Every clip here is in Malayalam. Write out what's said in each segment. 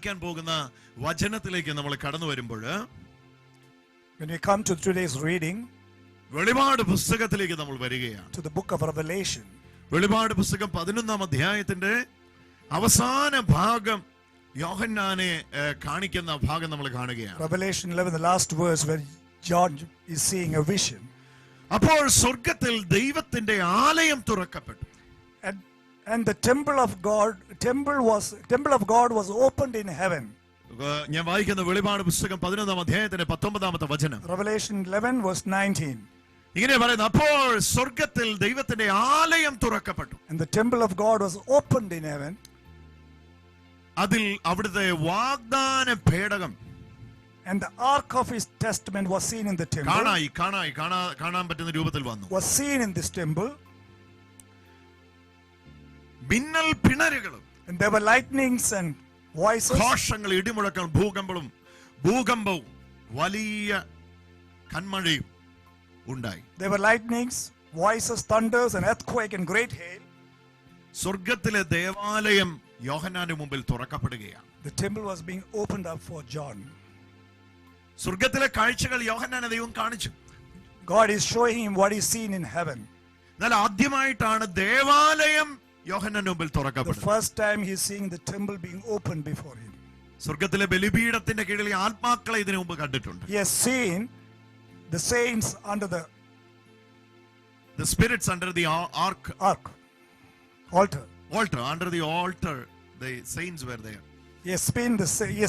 ധ്യാനിക്കാൻ പോകുന്ന വചനത്തിലേക്ക് നമ്മൾ കടന്നു വരുമ്പോൾ, when we come to today's reading, വെളിപാട് പുസ്തകത്തിലേക്ക് നമ്മൾ വരികയാണ്. to the book of Revelation. വെളിപാട് പുസ്തകം 11-ാം അധ്യായത്തിന്റെ അവസാന ഭാഗം യോഹന്നാനെ കാണിക്കുന്ന ഭാഗം നമ്മൾ കാണുകയാണ്. Revelation 11, the last verse where John is seeing a vision. അപ്പോൾ സ്വർഗ്ഗത്തിൽ ദൈവത്തിന്റെ ആലയം തുറക്കപ്പെട്ടു. And the temple of God was opened in heaven. ഞാൻ വായിക്കുന്ന വെളിപാട് പുസ്തകം 11-ാം അധ്യായത്തിന്റെ 19-ാമത്തെ വചനം. Revelation 11 verse 19. ഇങ്ങനെ പറയുന്നു, അപ്പോൾ സ്വർഗ്ഗത്തിൽ ദൈവത്തിന്റെ ആലയം തുറക്കപ്പെട്ടു. And the temple of God was opened in heaven. അതിൽ അവിടുത്തെ വാഗ്ദാന പേടകം, and the ark of his testament was seen in the temple. കാണാൻ പറ്റുന്ന രൂപത്തിൽ വന്നു. Was seen in this temple. മിന്നൽ പിണരുകളും, and there were lightnings and voices. ഘോഷങ്ങൾ, ഇടിമുഴക്കം, ഭൂകമ്പവും വലിയ കന്മഴയും ഉണ്ടായി. There were lightnings, voices, thunders, and earthquake and great hail. സ്വർഗ്ഗത്തിലെ ദേവാലയം യോഹന്നാന്റെ മുമ്പിൽ തുറക്കപ്പെടുകയാണ്. The temple was being opened up for John. സ്വർഗ്ഗത്തിലെ കാഴ്ചകൾ യോഹന്നാനെ ദൈവം കാണിച്ചു. God is showing him what is seen in heaven. എന്നാൽ ആദ്യമായിട്ടാണ് ദേവാലയം യോഹന്നാന്റെ മുമ്പിൽ തുറക്കപ്പെടുന്നത്. The first time he is seeing the temple being opened before him. സ്വർഗ്ഗത്തിലെ ബലിപീഠത്തിന്റെ കീഴിൽ ആത്മാക്കളെ ഇതിനു മുമ്പ് കണ്ടിട്ടുണ്ട്. He has seen the saints under the spirits under the altar under the altar, the saints were there. He has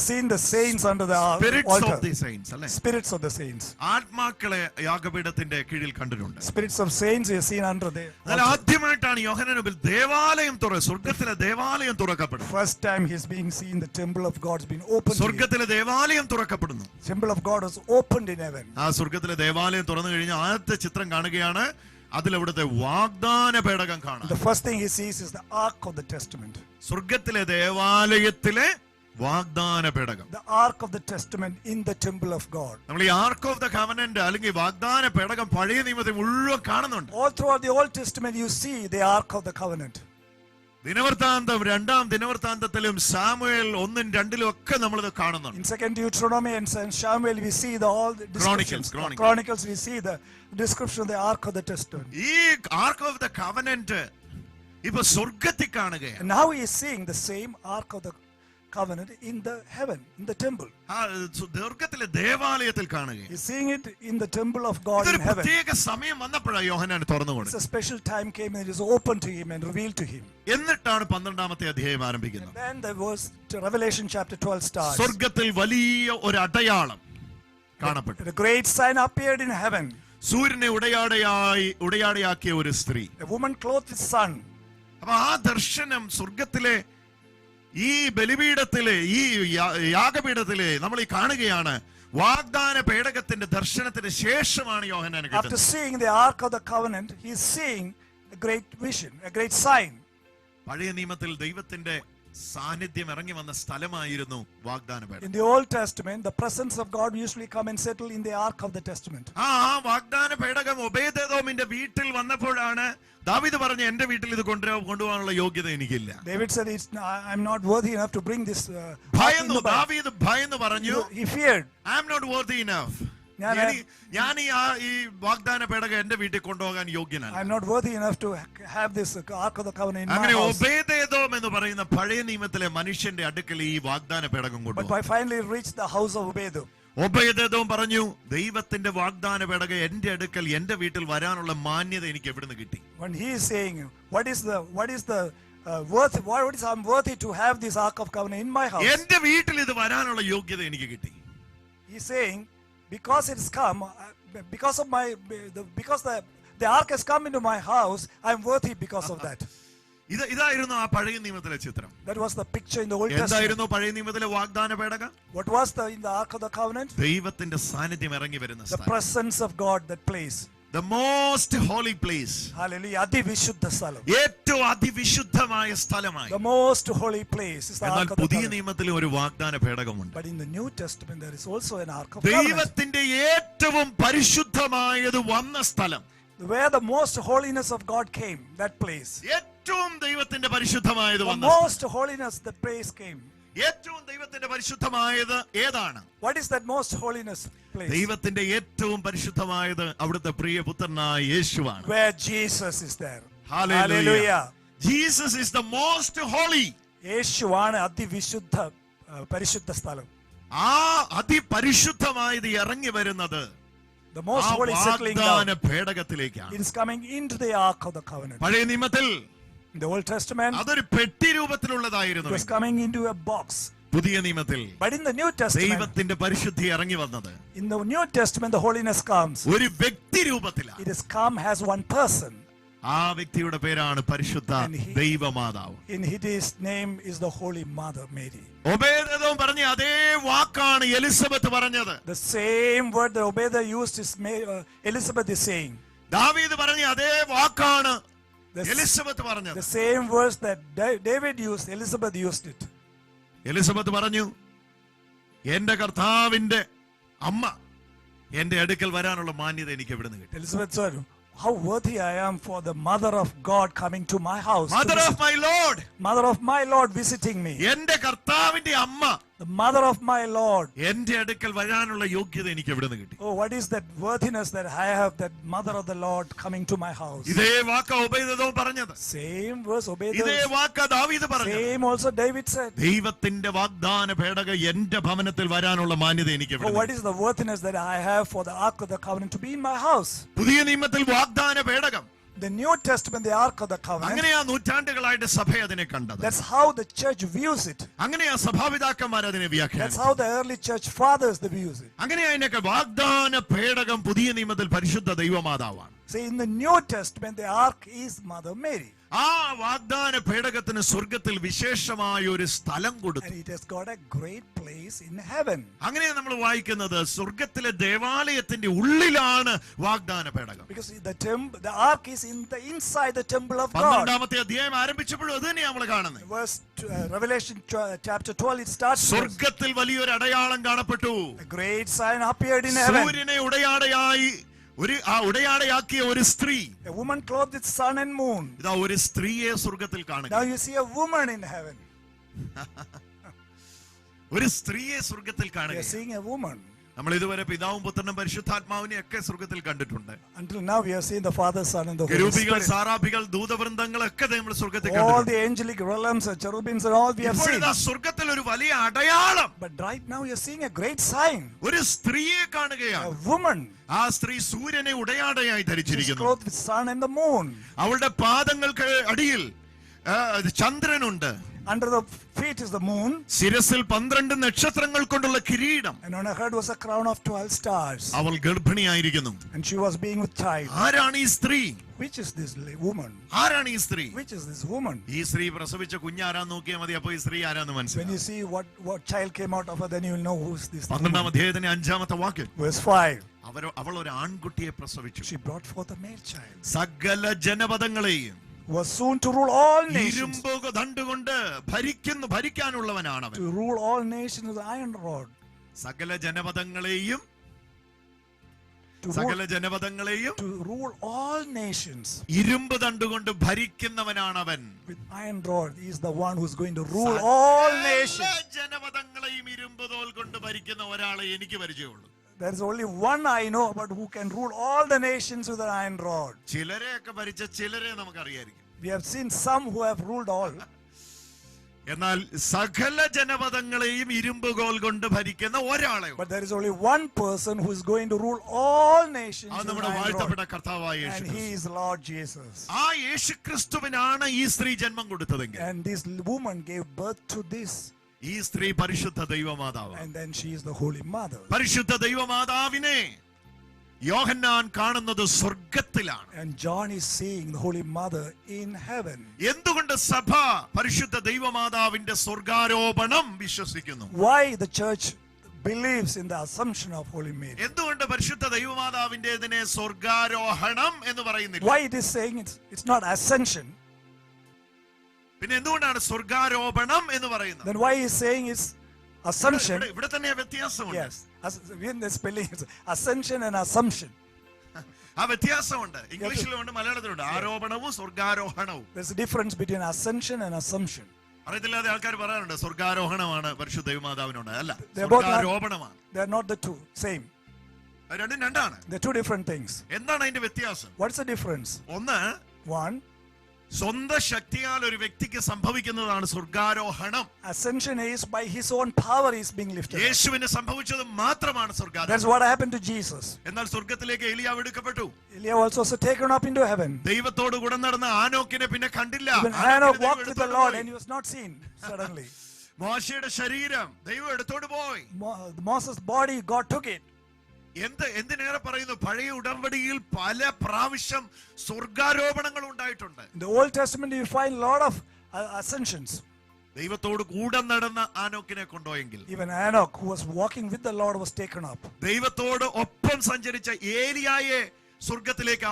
seen the saints under the spirits altar. of the saints, alle spirits of the saints. ആത്മാക്കളെ യാഗപീഠത്തിന്റെ കീഴിൽ കണ്ടിട്ടുണ്ട്. Spirits of saints he has seen under the altar. ആദ്യമായിട്ടാണ് യോഹന്നാന്റെ മുമ്പിൽ ദേവാലയം സ്വർഗ്ഗത്തിലെ ദേവാലയം തുറക്കപ്പെടുന്നു. First time he is being seen the temple of God has been opened. സ്വർഗ്ഗത്തിലെ ദേവാലയം തുറക്കപ്പെടുന്നു. Temple of God was opened in heaven. ആ സ്വർഗ്ഗത്തിലെ ദേവാലയം തുറന്നു കഴിഞ്ഞാൽ ആദ്യത്തെ ചിത്രം കാണുകയാണ്. അതിൽ അവിടുത്തെ വാഗ്ദാന പേടകം കാണാം. The first thing he sees is the ark of the testament. സ്വർഗ്ഗത്തിലെ ദേവാലയത്തിലെ വാഗ്ദാന പേടകം. The ark of the testament in the temple of God. നമ്മൾ ഈ ആർക്ക് ഓഫ് ദ കവനന്റ് അല്ലെങ്കിൽ വാഗ്ദാന പേടകം പഴയ നിയമത്തിൽ മുഴുവൻ കാണുന്നുണ്ട്. All throughout the Old Testament you see the ark of the covenant. ദിനവൃത്താന്തം 2-ാം ദിനവൃത്താന്തത്തിലും സാമുവേൽ 1-2 ഒക്കെ നമ്മൾ ഇത് കാണുന്നുണ്ട്. In 2nd Deuteronomy and Samuel we see all the Chronicles we see the description of the ark of the testament. ഈ ആർക്ക് ഓഫ് ദ കവനന്റ് ഇപ്പോ സ്വർഗ്ഗത്തിൽ കാണുകയാണ്. And now he is seeing the same ark of the covenant in the heaven, in the temple. സ്വർഗ്ഗത്തിലെ ദേവാലയത്തിൽ കാണുകയാണ്. He is seeing it in the temple of God in heaven. പ്രത്യേക സമയം വന്നപ്പോഴാണ് യോഹന്നാൻ തുറന്നു കൊടുത്തത്. A special time came and it was opened to him and revealed to him. എന്നിട്ടാണ് 12-ാമത്തെ അധ്യായം ആരംഭിക്കുന്നത്. And then the verse Revelation chapter 12 starts. സ്വർഗ്ഗത്തിൽ വലിയ ഒരു അടയാളം കാണപ്പെട്ടു. A great sign appeared in heaven. സൂര്യനെ ഉടയാടയാക്കിയ ഒരു സ്ത്രീ. A woman clothed with sun. അപ്പൊ ആ ദർശനം സ്വർഗ്ഗത്തിലെ ഈ ബലിപീഠത്തിലെ ഈ യാഗപീഠത്തിലെ നമ്മൾ ഈ കാണുകയാണ്. വാഗ്ദാന പേടകത്തിന്റെ ദർശനത്തിന് ശേഷമാണ് യോഹന്നാൻ കിട്ടുന്നത്. After seeing the ark of the covenant he is seeing a great vision, a great sign. പഴയ നിയമത്തിൽ ദൈവത്തിന്റെ സാന്നിധ്യം ഇറങ്ങി വന്ന സ്ഥലമായിരുന്നു വാഗ്ദാന പേടകം. In the Old Testament the presence of God usually come and settle in the ark of the testament. ആ വാഗ്ദാന പേടകം ഒബേദെദോമിന്റെ വീട്ടിൽ വന്നപ്പോഴാണ് ദാവീദ് പറഞ്ഞു, എന്റെ വീട്ടിൽ ഇത് കൊണ്ടുപോകാനുള്ള യോഗ്യത എനിക്കില്ല. David said I'm not worthy enough to bring this. ദാവീദ് ഭയന്നു പറഞ്ഞു, he feared, I am not worthy enough. ഞാൻ ഈ വാഗ്ദാന പേടകം എന്റെ വീട്ടിൽ കൊണ്ടുപോകാൻ യോഗ്യനല്ല. I'm not worthy enough to have this ark of the covenant in my അങ്ങനെ house. ഒബേദെദോം എന്ന് പറയുന്ന പഴയ നിയമത്തിലെ മനുഷ്യന്റെ അടുക്കൽ ഈ വാഗ്ദാന പേടകം കൊണ്ടുപോയി. But I finally reached the house of Obededom. ഒബേദെദോം പറഞ്ഞു, ദൈവത്തിന്റെ വാഗ്ദാന പേടകം എന്റെ അടുക്കൽ എന്റെ വീട്ടിൽ വരാനുള്ള മാന്യത എനിക്ക് എവിടുന്ന് കിട്ടി? When he is saying what is I'm worthy to have this ark of covenant in my house. എന്റെ വീട്ടിൽ ഇത് വരാനുള്ള യോഗ്യത എനിക്ക് കിട്ടി. He is saying because it has come, because the ark has come into my house, I am worthy because of that. ഇതായിരുന്നു ആ പഴയ നിയമത്തിലെ ചിത്രം. That was the picture in the Old Testament. എന്തായിരുന്നു പഴയ നിയമത്തിലെ വാഗ്ദാന പേടകം? What was in the ark of the covenant? ദൈവത്തിന്റെ സാന്നിധ്യം ഇറങ്ങി വരുന്ന സ്ഥലം. The presence of God, that place. The most holy place. Hallelujah. അതിവിശുദ്ധ സ്ഥലം. ഏറ്റവും അതിവിശുദ്ധമായ സ്ഥലമായി. The most holy place is the ark of the covenant. പുതിയ നിയമത്തിൽ ഒരു വാഗ്ദാന പേടകമുണ്ട്. But in the New Testament there is also an ark of covenant. ദൈവത്തിന്റെ ഏറ്റവും പരിശുദ്ധമായത് വന്ന സ്ഥലം. Where the most holiness of God came, that place. ഏറ്റവും ദൈവത്തിന്റെ പരിശുദ്ധമായത് വന്ന the most holiness, the place came. ഏറ്റവും ദൈവത്തിന്റെ പരിശുദ്ധമായത് ഏതാണ്? What is that most holiness place? ദൈവത്തിന്റെ ഏറ്റവും പരിശുദ്ധമായത് അവിടുത്തെ പ്രിയപുത്രനായ യേശുവാണ്. Where Jesus is there. Hallelujah. Hallelujah. Jesus is the most holy. യേശുവാണ് അതിവിശുദ്ധ പരിശുദ്ധ സ്ഥലം. ആ അതിപരിശുദ്ധമായത് ഇറങ്ങി വരുന്നത് The most holy settling down. പേടകത്തിലേക്കാണ്. It is coming into the ark of the covenant. പഴയ നിയമത്തിൽ In the Old Testament, അതൊരു പെട്ടി it രൂപത്തിലുള്ളതായിരുന്നു. was coming into a box. പുതിയ നിയമത്തിൽ But in the New Testament, ദൈവത്തിന്റെ പരിശുദ്ധി ഇറങ്ങി വന്നത് in the New Testament, the holiness comes. ഒരു വ്യക്തി രൂപത്തിലാണ്. It has come as one person. ആ വ്യക്തിയുടെ പേരാണ് പരിശുദ്ധ ദൈവമാതാവ്. In his name is the Holy Mother Mary. ഒബേദെദോം പറഞ്ഞ അതേ വാക്കാണ് എലിസബത്ത് പറഞ്ഞത്. The same word that Obadiah used is Elizabeth is saying. ദാവീദ് പറഞ്ഞ അതേ വാക്കാണ് The എലിസബത്ത് പറഞ്ഞത്. same words that David used, Elizabeth used it. Elizabeth പറഞ്ഞു, എന്റെ കർത്താവിന്റെ അമ്മ എന്റെ അടുക്കൽ വരാനുള്ള മാന്യത എനിക്ക് എവിടുന്ന് കിട്ടി? Elizabeth said, how worthy I am for the mother of God coming to my house. Mother of my Lord. Mother of my Lord visiting me. എന്റെ കർത്താവിന്റെ അമ്മ The mother of my Lord. എന്റെ അടുക്കൽ വരാനുള്ള യോഗ്യത എനിക്ക് എവിടുന്ന് കിട്ടി? Oh, what is that worthiness that I have, that mother of the Lord coming to my house? ഇതേ വാക്ക ഒബേദെദോം പറഞ്ഞത്. Same verse ഇതേ Obadiah. വാക്ക ദാവീദ് പറഞ്ഞത്. Same also David said. ദൈവത്തിന്റെ വാഗ്ദാന പേടക എന്റെ ഭവനത്തിൽ വരാനുള്ള മാന്യത എനിക്ക് Oh, എവിടുന്ന് what is the worthiness that I have for the ark of the covenant to be in my house? പുതിയ നിയമത്തിൽ വാഗ്ദാന പേടകം. The New Testament, the ark of the covenant. അങ്ങനെയാ നൂറ്റാണ്ടുകളായിട്ട് സഭ അതിനെ കണ്ടത്. That's how the church views it. അങ്ങനെയാ സഭാപിതാക്കന്മാർ അതിനെ That's വ്യാഖ്യാനിച്ചത്. how the early church fathers they views it. അങ്ങനെയാ അതിനൊക്കെ വാഗ്ദാന പേടകം പുതിയ നിയമത്തിൽ പരിശുദ്ധ ദൈവമാതാവാണ്. See, in the New Testament, the ark is Mother Mary. ആ വാഗ്ദാന പേടകത്തിന് സ്വർഗത്തിൽ വിശേഷമായ ഒരു സ്ഥലം And കൊടുത്തു. it has got a great place in heaven. അങ്ങനെയാ നമ്മൾ വായിക്കുന്നത് സ്വർഗത്തിലെ ദേവാലയത്തിന്റെ ഉള്ളിലാണ് വാഗ്ദാന പേടകം. Because the ark is inside the temple of God. 12-ാമത്തെ അധ്യായം ആരംഭിച്ചപ്പോഴും അത് തന്നെയാ നമ്മൾ കാണുന്നത്. Verse Revelation chapter 12, it starts. സ്വർഗത്തിൽ വലിയൊരു അടയാളം കാണപ്പെട്ടു. A great sign appeared in heaven. സൂര്യനെ ഉടയാടയാക്കിയ ഒരു സ്ത്രീ. A woman clothed with sun and moon. ഇതാ ഒരു സ്ത്രീയെ സ്വർഗത്തിൽ കാണുക. Now you see a woman in heaven. ഒരു സ്ത്രീയെ സ്വർഗത്തിൽ We are കാണുക. seeing a woman. നമ്മൾ ഇതുവരെ പിതാവും പുത്രനും പരിശുദ്ധാത്മാവിനെ ഒക്കെ സ്വർഗത്തിൽ കണ്ടിട്ടുണ്ട്. Until now we have seen the Father, Son and the Holy കെരൂബികൾ, Spirit. സാറാഫികൾ, ദൂതവൃന്ദങ്ങളൊക്കെ നമ്മൾ സ്വർഗത്തിൽ All കണ്ടിട്ടുണ്ട്. the angelic realms, cherubims and all we have seen. ഇപ്പോഴിതാ സ്വർഗത്തിൽ ഒരു വലിയ അടയാളം. But right now you are seeing a great sign. ഒരു സ്ത്രീയെ A കാണുകയാണ്. woman. ആ സ്ത്രീ സൂര്യനെ ഉടയാടയായി She's ധരിച്ചിരിക്കുന്നു. clothed with sun and the moon. അവളുടെ പാദങ്ങൾക്ക് അടിയിൽ ചന്ദ്രനുണ്ട്. Under the feet is the moon. ശിരസിൽ 12 നക്ഷത്രങ്ങൾ കൊണ്ടുള്ള കിരീടം. And on her head was a crown of 12 stars. അവൾ ഗർഭിണിയായിരിക്കുന്നു. And she was being with child. ആരാണ് ഈ സ്ത്രീ? Which is this woman? ആരാണ് ഈ സ്ത്രീ? Which is this woman? ഈ സ്ത്രീ പ്രസവിച്ച കുഞ്ഞാരാന്ന് നോക്കിയാൽ മതി, അപ്പൊ ഈ സ്ത്രീ ആരാന്ന് When മനസ്സിലാവും. you see what child came out of her, then you will know who's this 12-ാം woman. അധ്യായത്തിന്റെ 5-ാമത്തെ വാക്യം. Verse 5. അവൾ ഒരു ആൺകുട്ടിയെ പ്രസവിച്ചു. She brought forth a male child. സകല ജനപദങ്ങളെയും Was soon to rule all nations. ഇരുമ്പ് ദണ്ഡുകൊണ്ട് ഭരിക്കാനുള്ളവനാണ് അവൻ. To rule all nations with iron rod. സകല ജനപദങ്ങളെയും To rule all nations ഇരുമ്പ് ദണ്ഡുകൊണ്ട് ഭരിക്കുന്നവനാണവൻ. with iron rod. He is the one who is going to rule all nations. ജനപദങ്ങളെയും ഇരുമ്പ് തോൽ കൊണ്ട് ഭരിക്കുന്ന ഒരാളെ എനിക്ക് പരിചയമുള്ളൂ. There is only one I know about who can rule all the nations with an iron rod. ചിലരെയൊക്കെ ഭരിച്ച ചിലരെ നമുക്കറിയായിരിക്കും. We have seen some who have ruled all. എന്നാൽ സകല ജനപദങ്ങളെയും ഇരുമ്പ് കോൽ കൊണ്ട് ഭരിക്കുന്ന ഒരാളെ. But there is only one person who is going to rule all nations അത് with നമ്മുടെ an iron വാഴ്ത്തപ്പെട്ട rod. കർത്താവായ And Yeshu. he is Lord Jesus. ആ യേശുക്രിസ്തുവിനാണ് ഈ സ്ത്രീ ജന്മം കൊടുത്തതെങ്കിൽ And this woman gave birth to this. ഈ സ്ത്രീ പരിശുദ്ധ ദൈവമാതാവ്. And then she is the Holy Mother. പരിശുദ്ധ ദൈവമാതാവിനെ യോഹന്നാൻ കാണുന്നത് സ്വർഗത്തിലാണ്. And John is seeing the Holy Mother in heaven. എന്തുകൊണ്ട് സഭ പരിശുദ്ധ ദൈവമാതാവിന്റെ സ്വർഗാരോപണം വിശ്വസിക്കുന്നു? Why the church believes in the assumption of Holy Mary? എന്തുകൊണ്ട് പരിശുദ്ധ ദൈവമാതാവിന്റേതിനെ സ്വർഗാരോഹണം എന്ന് പറയുന്നില്ല? Why it is saying it's not ascension? പിന്നെ എന്തുകൊണ്ടാണ് സ്വർഗാരോപണം എന്ന് പറയുന്നത്? Then why is saying it's assumption? ഇവിടെ തന്നെ വ്യത്യാസമുണ്ട്. Yes. In the spelling, it's ascension and assumption. ആ വ്യത്യാസമുണ്ട്. ഇംഗ്ലീഷിലുണ്ട്, മലയാളത്തിലുണ്ട്. ആരോപണവും സ്വർഗാരോഹണവും. There's a difference between ascension and assumption. അറിയത്തില്ലാതെ ആൾക്കാർ പറയാറുണ്ട് സ്വർഗാരോഹണമാണ് പരിശുദ്ധ ദൈവമാതാവിനുണ്ട്. അല്ല, They're both not- സ്വർഗാരോപണമാണ്. They are not the two same. അത് രണ്ടും രണ്ടാണ്. They're two different things. എന്താണ് അതിന്റെ വ്യത്യാസം? What's the difference? ഒന്ന്, One, സ്വന്തം ശക്തിയാൽ ഒരു വ്യക്തിക്ക് സംഭവിക്കുന്നതാണ് സ്വർഗാരോഹണം. ascension is by his own power is being lifted up. യേശുവിന് സംഭവിച്ചത് മാത്രമാണ് That's സ്വർഗാരോഹണം. what happened to Jesus. എന്നാൽ സ്വർഗത്തിലേക്ക് ഏലിയാവ് എടുക്കപ്പെട്ടു. Eliah was also taken up into heaven. ദൈവത്തോട് കൂടെ നടന്ന ആനോക്കിനെ പിന്നെ കണ്ടില്ല. Even ആനോക്കിനെ Enoch ദൈവം walked with the എടുത്തോണ്ട് Lord പോയി. and he was not seen suddenly. മോശയുടെ ശരീരം ദൈവം എടുത്തോണ്ട് പോയി. Moses' body, God took it. എന്തിനേറെ പറയുന്നു, പഴയ ഉടമ്പടിയിൽ പല പ്രാവശ്യം സ്വർഗാരോപണങ്ങൾ ഉണ്ടായിട്ടുണ്ട്. In the Old Testament you find a lot of ascensions. ദൈവത്തോട് കൂടെ നടന്ന ആനോക്കിനെ കൊണ്ടുപോയെങ്കിൽ, Even Enoch, who was walking with the Lord, was taken up. ദൈവത്തോട് ഒപ്പം സഞ്ചരിച്ച ഏലിയായെ സ്വർഗത്തിലേക്ക്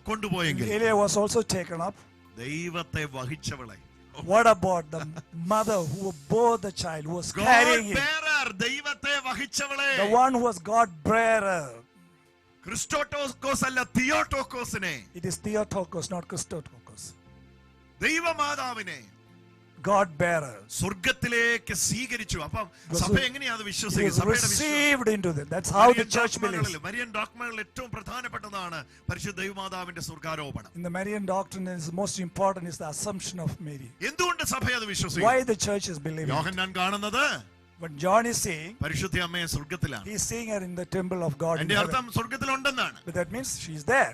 കൊണ്ടുപോയെങ്കിൽ, Eliah was also taken up. ദൈവത്തെ വഹിച്ചവളെ, What about the mother who bore the child, who was carrying him? ദൈവത്തെ വഹിച്ചവളെ, The one who was God bearer. ക്രിസ്റ്റോട്ടോക്കോസ് അല്ല, തിയോട്ടോക്കോസിനെ, It is Theotokos, not Christotokos. ദൈവമാതാവിനെ God bearer. സ്വർഗത്തിലേക്ക് സ്വീകരിച്ചു. അപ്പം സഭ എങ്ങനെയാ അത് He വിശ്വസിക്കുക? was സഭയുടെ വിശ്വാസം received into them. That's how the church believes. Marian ഡോക്മകളിൽ ഏറ്റവും പ്രധാനപ്പെട്ടതാണ് പരിശുദ്ധ ദൈവമാതാവിന്റെ സ്വർഗാരോപണം. In the Marian doctrine, is most important is the assumption of Mary. എന്തുകൊണ്ട് സഭ അത് വിശ്വസിക്കും? Why the church is believing? യോഹന്നാൻ കാണുന്നത് But John is saying, പരിശുദ്ധ അമ്മയെ സ്വർഗത്തിലാണ്. he is seeing her in the temple of God in എന്റെ heaven. അർത്ഥം സ്വർഗത്തിലുണ്ടെന്നാണ്. But that means she is there.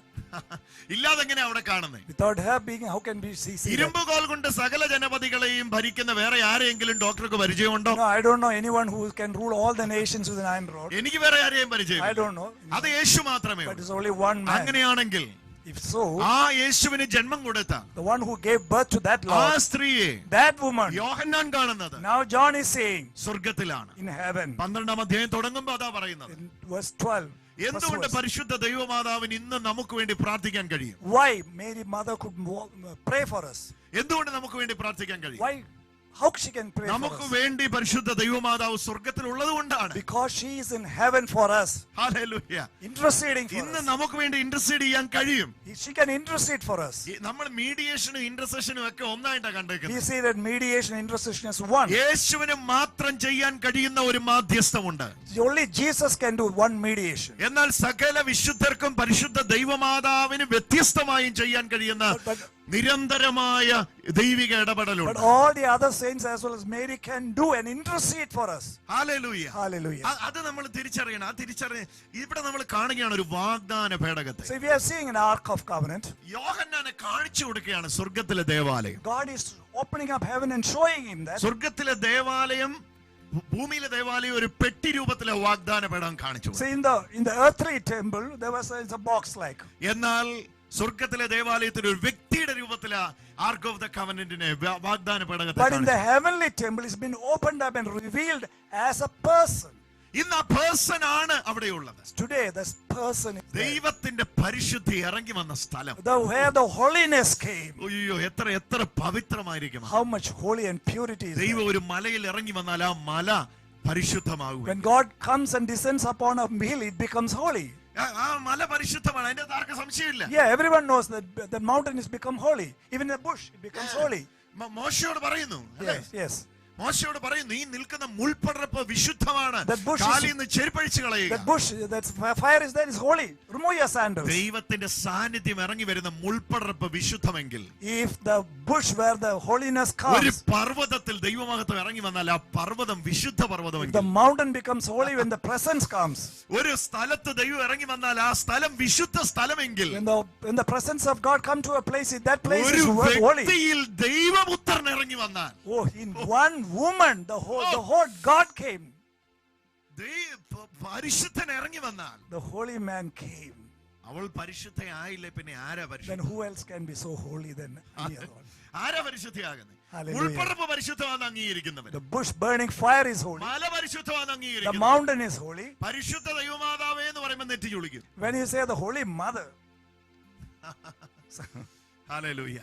ഇല്ലാതെ എങ്ങനെ അവിടെ കാണുന്നത്? Without her being, how can we see that? ഇരുമ്പുകോൽ കൊണ്ട് സകല ജനപതികളെയും ഭരിക്കുന്ന വേറെ ആരെയെങ്കിലും ഡോക്ടർക്ക് പരിചയമുണ്ടോ? No, I don't know anyone who can rule all the nations with an iron rod. എനിക്ക് വേറെ ആരെയും പരിചയം. I don't know. അത് യേശു മാത്രമേ But ഉള്ളൂ. it's only one man. അങ്ങനെയാണെങ്കിൽ If so, ആ യേശുവിന് ജന്മം കൊടുത്ത the one who gave birth to that ആ Lord, സ്ത്രീയെ that woman, യോഹന്നാൻ കാണുന്നത് now John is saying സ്വർഗത്തിലാണ്. in heaven. 12-ാം അധ്യായം തുടങ്ങുമ്പോൾ അതാ പറയുന്നത്. In verse 12. first എന്തുകൊണ്ട് verse. പരിശുദ്ധ ദൈവമാതാവിന് ഇന്ന് നമുക്ക് വേണ്ടി പ്രാർത്ഥിക്കാൻ കഴിയും? Why Mary Mother could pray for us? എന്തുകൊണ്ട് നമുക്ക് വേണ്ടി പ്രാർത്ഥിക്കാൻ കഴിയും? Why? How she can pray for നമുക്ക് us? വേണ്ടി പരിശുദ്ധ ദൈവമാതാവ് സ്വർഗത്തിൽ ഉള്ളത് കൊണ്ടാണ്. Because she is in heaven for us, hallelujah. interceding for ഇന്ന് us. നമുക്ക് വേണ്ടി ഇന്റർസീഡ് ചെയ്യാൻ കഴിയും. She can intercede for us. നമ്മൾ മീഡിയേഷനും ഇന്റർസെഷനും ഒക്കെ ഒന്നായിട്ടാണ് We കണ്ടേക്കുന്നത്. see that mediation, intercession is one. യേശുവിന് മാത്രം ചെയ്യാൻ കഴിയുന്ന ഒരു മാധ്യസ്ഥമുണ്ട്. Only Jesus can do one mediation. എന്നാൽ സകല വിശുദ്ധർക്കും പരിശുദ്ധ ദൈവമാതാവിന് വ്യത്യസ്തമായും ചെയ്യാൻ കഴിയുന്ന But നിരന്തരമായ ദൈവിക But ഇടപെടലുണ്ട്. all the other saints as well as Mary can do and intercede for us. Hallelujah. Hallelujah. അത് നമ്മൾ തിരിച്ചറിയണം. ആ ഇവിടെ നമ്മൾ കാണുകയാണ് ഒരു വാഗ്ദാന പേടകത്തെ. So we are seeing an Ark of Covenant. യോഹന്നാനെ കാണിച്ചു കൊടുക്കുകയാണ് സ്വർഗത്തിലെ ദേവാലയം. God is opening up heaven and showing him that. സ്വർഗത്തിലെ ദേവാലയം ഭൂമിയിലെ ദേവാലയം ഒരു പെട്ടി രൂപത്തിലെ വാഗ്ദാന പേടകം കാണിച്ചു. See in the earthly temple there was a box like. എന്നാൽ സ്വർഗത്തിലെ ദേവാലയത്തിൽ ഒരു വ്യക്തിയുടെ രൂപത്തിലെ ആർക്ക് ഓഫ് ദ കവനന്റിനെ വാഗ്ദാന പേടകത്തെ But in the കാണിച്ചു. heavenly temple it's been opened up and revealed as a person. ഇന്ന് ആ പേഴ്സൺ ആണ് അവിടെയുള്ളത്. Today this person is there. ദൈവത്തിന്റെ പരിശുദ്ധി ഇറങ്ങി വന്ന സ്ഥലം. Where the holiness came. അയ്യോ, എത്ര പവിത്രമായിരിക്കും. How much holy and purity is ദൈവം there. ഒരു മലയിൽ ഇറങ്ങി വന്നാൽ ആ മല പരിശുദ്ധമാകും. When God comes and descends upon a hill, it becomes holy. ആ മല പരിശുദ്ധമാണ്. അതിന്റെ ആർക്കും സംശയമില്ല. Yeah, everyone knows that the mountain has become holy. Even the bush, it becomes holy. മോശയോട് പറയുന്നു, അല്ലേ? Yes, yes. മോശയോട് പറയുന്നു, ഈ നിൽക്കുന്ന മുൾപടർപ്പ് വിശുദ്ധമാണ്, That bush is- കാലിൽ നിന്ന് ചെരുപ്പഴിച്ചു കളയുക. That bush, that fire is there, is holy. Remove your sandals. ദൈവത്തിന്റെ സാന്നിധ്യം ഇറങ്ങി വരുന്ന മുൾപടർപ്പ് വിശുദ്ധമെങ്കിൽ, If the bush where the holiness ഒരു comes, പർവ്വതത്തിൽ ദൈവമഹത്വം ഇറങ്ങി വന്നാൽ ആ പർവ്വതം വിശുദ്ധ the പർവ്വതമെങ്കിൽ, mountain becomes holy when the presence comes. ഒരു സ്ഥലത്ത് ദൈവം ഇറങ്ങി വന്നാൽ ആ സ്ഥലം വിശുദ്ധ സ്ഥലമെങ്കിൽ, When the presence of God come to a place, that place ഒരു is holy. വ്യക്തിയിൽ ദൈവപുത്രൻ ഇറങ്ങി വന്നാൽ, Oh, in one woman, the whole God came. പരിശുദ്ധൻ ഇറങ്ങി വന്നാൽ, The holy man came. അവൾ പരിശുദ്ധയായില്ലേ, പിന്നെ ആരാ Then പരിശുദ്ധ? who else can be so holy than any other one? ആരാ പരിശുദ്ധയാകുന്നത്? Hallelujah. മുൾപടർപ്പ് പരിശുദ്ധമാണെന്ന് അംഗീകരിക്കുന്നവൻ, The bush burning fire is holy. മല പരിശുദ്ധമാണെന്ന് The അംഗീകരിക്കുന്നവൻ, mountain is holy. പരിശുദ്ധ ദൈവമാതാവേ എന്ന് പറയുമ്പോൾ നെറ്റി ചുളിക്കും. When you say the Holy Mother, hallelujah.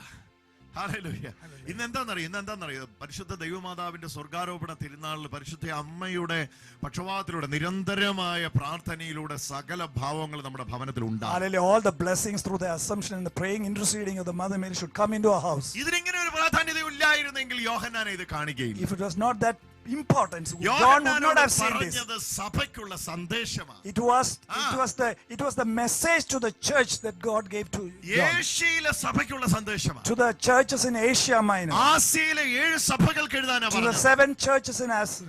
Hallelujah. ഇന്ന് എന്താണെന്നറിയോ പരിശുദ്ധ ദൈവമാതാവിന്റെ സ്വർഗാരോപണ തിരുനാളിൽ പരിശുദ്ധ അമ്മയുടെ പക്ഷപാതത്തിലൂടെ നിരന്തരമായ പ്രാർത്ഥനയിലൂടെ സകല ഭാവങ്ങൾ നമ്മുടെ ഭവനത്തിൽ ഉണ്ടാകും. Hallelujah. All the blessings through the assumption and the praying, interceding of the Mother Mary should come into our house. ഇതിനിങ്ങനെ ഒരു പ്രാധാന്യത ഇല്ലായിരുന്നെങ്കിൽ യോഹന്നാനെ ഇത് കാണിക്കുകയില്ല. If it was not that important, John would not have seen this. പറഞ്ഞത് സഭയ്ക്കുള്ള സന്ദേശമാണ്. It was the message to the church that God gave to John. ഏഷ്യയിലെ സഭയ്ക്കുള്ള സന്ദേശമാണ്. To the churches in Asia Minor. ആസിയയിലെ 7 സഭകൾക്ക് എഴുതാനാ To the പറഞ്ഞത്. 7 churches in Asia.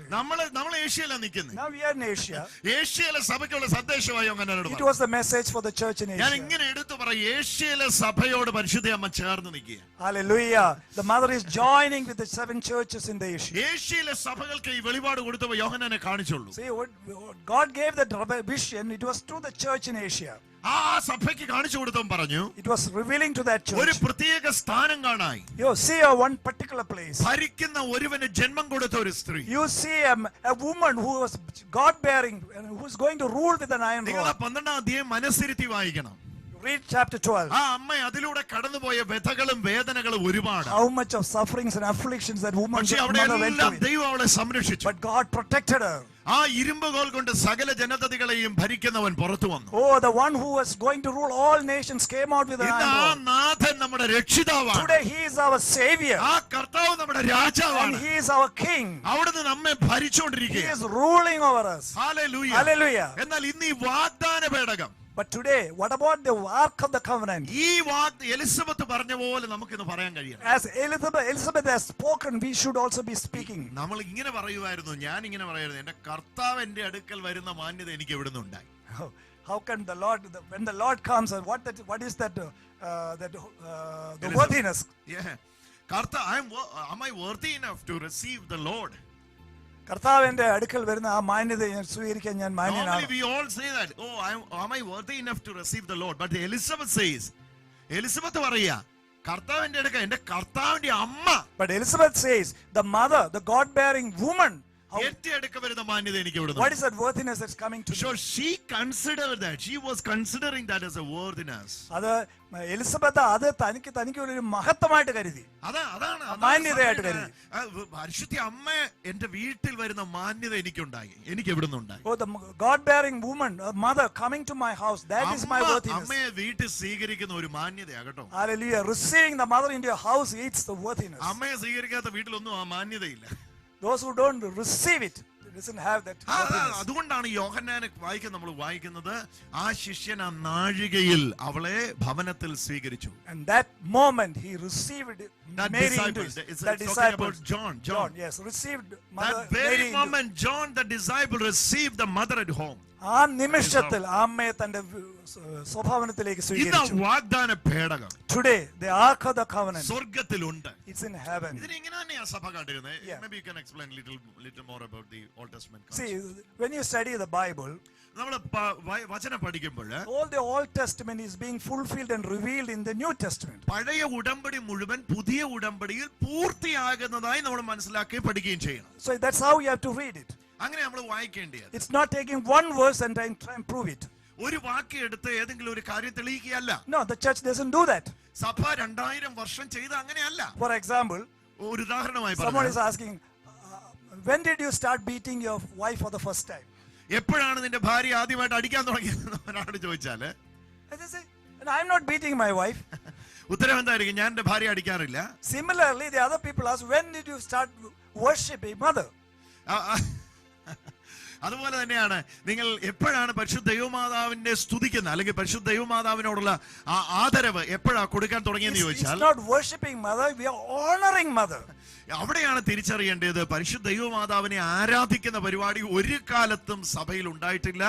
നമ്മൾ ഏഷ്യയിലാണ് നിൽക്കുന്നത്. Now we are in Asia. ഏഷ്യയിലെ സഭയ്ക്കുള്ള സന്ദേശമായി യോഹന്നാനോട് It പറഞ്ഞു. was the message for the church in ഞാൻ Asia. ഇങ്ങനെ എടുത്തു പറയും, ഏഷ്യയിലെ സഭയോട് പരിശുദ്ധ അമ്മ ചേർന്ന് നിൽക്കുക. Hallelujah. The mother is joining with the 7 churches in the Asia. ഏഷ്യയിലെ സഭകൾക്ക് ഈ വെളിപാട് കൊടുത്തപ്പോൾ യോഹന്നാനെ കാണിച്ചുള്ളൂ. See, what God gave that vision, it was to the church in Asia. ആ സഭയ്ക്ക് കാണിച്ചു കൊടുത്തപ്പോൾ പറഞ്ഞു, It was revealing to that ഒരു church. പ്രത്യേക സ്ഥാനം കാണായി. You see one particular place. ഭരിക്കുന്ന ഒരുവന് ജന്മം കൊടുത്ത ഒരു സ്ത്രീ. You see a woman who was God-bearing and who is going to rule with an iron നിങ്ങൾ rod. 12-ാം അധ്യായം മനസ്സിരുത്തി വായിക്കണം. Read chapter 12. ആ അമ്മ അതിലൂടെ കടന്നുപോയ വ്യഥകളും വേദനകളും ഒരുപാട്. How much of sufferings and afflictions that woman പക്ഷെ അവിടെ mother went എല്ലാം through. ദൈവം അവളെ സംരക്ഷിച്ചു. But God protected her. ആ ഇരുമ്പുകോൽ കൊണ്ട് സകല ജനതകളെയും ഭരിക്കുന്നവൻ പുറത്തു വന്നു. Oh, the one who was going to rule all nations came out with an ഇന്ന് ആ iron rod. നാഥൻ നമ്മുടെ രക്ഷിതാവാണ്. Today he is our savior ആ കർത്താവ് നമ്മുടെ and രാജാവാണ്. he is our king. അവിടുന്ന് നമ്മെ He ഭരിച്ചുകൊണ്ടിരിക്കുകയാണ്. is ruling over us. Hallelujah. Hallelujah. എന്നാൽ ഇന്ന് ഈ വാഗ്ദാന പേടകം, But today, what about the ark of the covenant? ഈ എലിസബത്ത് പറഞ്ഞ പോലെ നമുക്കിന്ന് പറയാൻ കഴിയണം. As Elizabeth has spoken, we should also be speaking. നമ്മൾ ഇങ്ങനെ പറയുമായിരുന്നു, ഞാൻ ഇങ്ങനെ പറയുമായിരുന്നു, എന്റെ കർത്താവ് എന്റെ അടുക്കൽ വരുന്ന മാന്യത എനിക്ക് എവിടുന്ന് ഉണ്ടായി. How can the Lord, when the Lord comes, and what is that? The Elizabeth. worthiness. Yeah. കർത്താവ്, am I worthy enough to receive the Lord? കർത്താവിന്റെ അടുക്കൽ വരുന്ന ആ മാന്യത സ്വീകരിക്കാൻ ഞാൻ Normally മാന്യനാണ്. we all say that, oh, am I worthy enough to receive the Lord? But Elizabeth says, Elizabeth പറയാ, കർത്താവിന്റെ അടുക്കൽ എന്റെ കർത്താവിന്റെ അമ്മ, But Elizabeth says, the mother, the God-bearing woman, എന്റെ അടുക്ക വരുന്ന മാന്യത എനിക്ക് എവിടുന്ന്? what is that worthiness that's coming to So me? she considered that. She was considering that as a worthiness. അത് എലിസബത്ത് അത് തനിക്ക് ഒരു മഹത്വമായിട്ട് കരുതി. അതാണ് മാന്യതയായിട്ട് കരുതി. പരിശുദ്ധ അമ്മ എന്റെ വീട്ടിൽ വരുന്ന മാന്യത എനിക്കുണ്ടായി. എനിക്ക് എവിടുന്ന് ഉണ്ടായി? Oh, the God-bearing woman, a mother coming to my house, that is my worthiness. അമ്മയെ വീട്ടിൽ സ്വീകരിക്കുന്ന ഒരു മാന്യതയാകട്ടോ. Hallelujah. Receiving the mother into your house, it's the worthiness. അമ്മയെ സ്വീകരിക്കാത്ത വീട്ടിലൊന്നും ആ മാന്യതയില്ല. Those who don't receive it, doesn't have that worthiness. അതുകൊണ്ടാണ് യോഹന്നാനെ നമ്മൾ വായിക്കുന്നത്, ആ ശിഷ്യൻ ആ നാഴികയിൽ അവളെ ഭവനത്തിൽ സ്വീകരിച്ചു. And that moment he received That Mary disciple, into it's that talking disciple. about John. Yes, received mother That very Mary into. moment, John the disciple received the mother at home. ആ നിമിഷത്തിൽ ആ അമ്മയെ തന്റെ സ്വഭാവനത്തിലേക്ക് ഇതാ സ്വീകരിച്ചു. വാഗ്ദാന പേടകം Today, the ark of the covenant, സ്വർഗത്തിലുണ്ട്. it's in heaven. ഇതിനെ ഇങ്ങനെ തന്നെയാ സഭ കണ്ടിരുന്നത്. Yeah. Maybe you can explain little more about the Old Testament concept. See, when you study the Bible, നമ്മൾ വചനം പഠിക്കുമ്പോൾ all the Old Testament is being fulfilled and revealed in the New Testament. പഴയ ഉടമ്പടി മുഴുവൻ പുതിയ ഉടമ്പടിയിൽ പൂർത്തിയാകുന്നതായി നമ്മൾ മനസ്സിലാക്കുകയും പഠിക്കുകയും ചെയ്യണം. So that's how you have to read it. അങ്ങനെ നമ്മൾ വായിക്കേണ്ടത്. It's not taking one verse and try and prove it. ഒരു വാക്യം എടുത്ത് ഏതെങ്കിലും ഒരു കാര്യം തെളിയിക്കുകയല്ല. No, the church doesn't do that. സഭ 2000 വർഷം ചെയ്ത അങ്ങനെയല്ല. For example, ഒരു ഉദാഹരണമായി someone is പറഞ്ഞു, asking, when did you start beating your wife for the first time? എപ്പോഴാണ് നിന്റെ ഭാര്യ ആദ്യമായിട്ട് അടിക്കാൻ തുടങ്ങിയത് ഒരാളോട് ചോദിച്ചാല് I just say, I'm not beating my wife. ഉത്തരം എന്തായിരിക്കും? ഞാൻ എന്റെ ഭാര്യ അടിക്കാറില്ല. Similarly, the other people ask, when did you start worshiping mother? അതുപോലെ തന്നെയാണ്, നിങ്ങൾ എപ്പോഴാണ് പരിശുദ്ധ ദൈവമാതാവിനെ സ്തുതിക്കുന്നത്, അല്ലെങ്കിൽ പരിശുദ്ധ ദൈവമാതാവിനോടുള്ള ആ ആദരവ് എപ്പോഴാണ് കൊടുക്കാൻ തുടങ്ങിയെന്ന് ചോദിച്ചാൽ, It's not worshiping mother, we are honoring mother. അവിടെയാണ് തിരിച്ചറിയേണ്ടത്. പരിശുദ്ധ ദൈവമാതാവിനെ ആരാധിക്കുന്ന പരിപാടി ഒരു കാലത്തും സഭയിൽ ഉണ്ടായിട്ടില്ല.